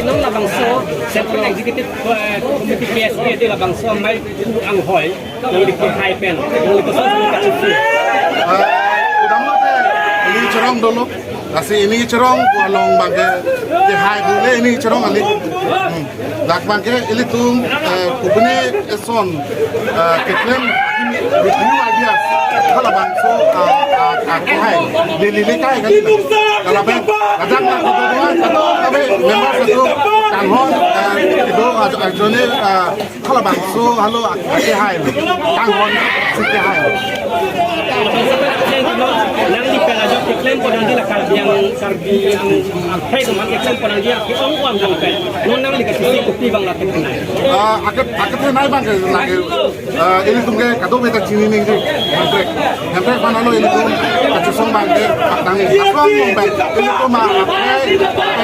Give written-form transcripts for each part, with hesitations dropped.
nong labangso Central Executive Committee PSA di labangso may ang hoy nang di high pen nang di sa kacifi. Udama te ini cerong dulu. Kasi ini cerong kualong bangke di high dulu ini cerong ali. Dak bangke ini tung kubne eson ketlem with new ideas. Kalau bangso aku hai lili kai kali. Kalau ben kadang nak kedua tapi member satu kanghon itu ajone kalau bangso halo aku hai kanghon sih hai. Nang di pelajar iklan ko nang di lakal yang sarbi ang pay naman iklan ko nang di ang uang ng pay nang di kasi kopi bang lakin kanay akat nai bang lagi ini tunggu kado beta cini ning di handbrake panalo ini tuh kacusong bang de patang asong mong bang ini tuh mah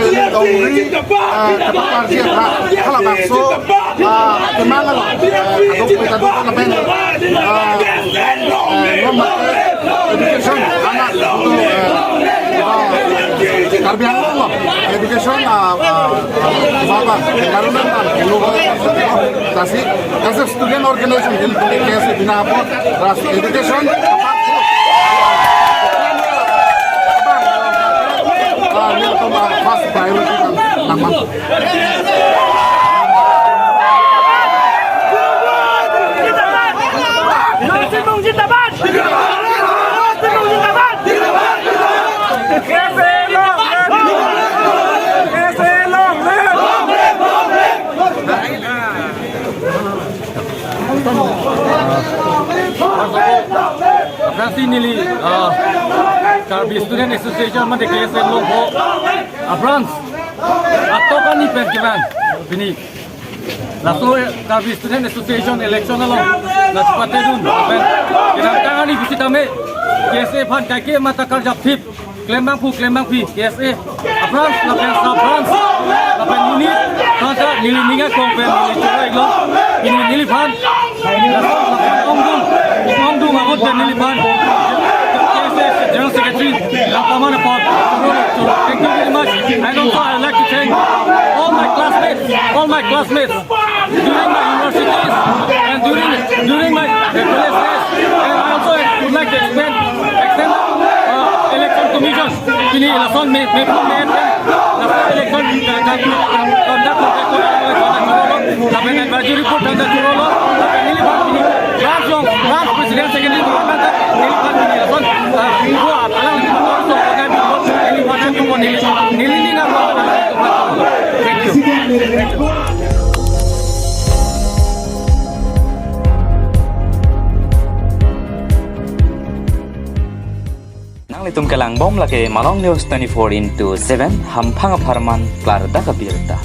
ini dongri cepat parsi ha kalau bangso kemangan kado beta tuh lebih nomor education anak untuk tarbiyah Allah education baba karunan tasi kasih student organization ini kasih bina apa ras education ini untuk first priority nama Francis Nili, Karbi Student Association में देखिए से लोग हो France atau kan ni pergian ini lalu Karbi Student Association election along lalu partai dun kita tangan ni kita me KSA pan kaki mata kerja tip klaim bang pi KSA France lapan unit masa nili ninga konven nili curai lo ini nili pan lalu Omdung aku dan nili pan KSA General Secretary Lapaman Apod thank you very much and also I would like to thank all my classmates during my universities and during my college days and I also would like to extend election commission ini lason me pun election conduct lapan advisory report conduct Churolo lapan nili pan ini last president secondary conduct nili pan ini lason gua alang lagi motor so pakai nili pan itu nili ni nak thank you. Litum kelang bom lake Malong News 24/7 hampang aparman klar da kabirta.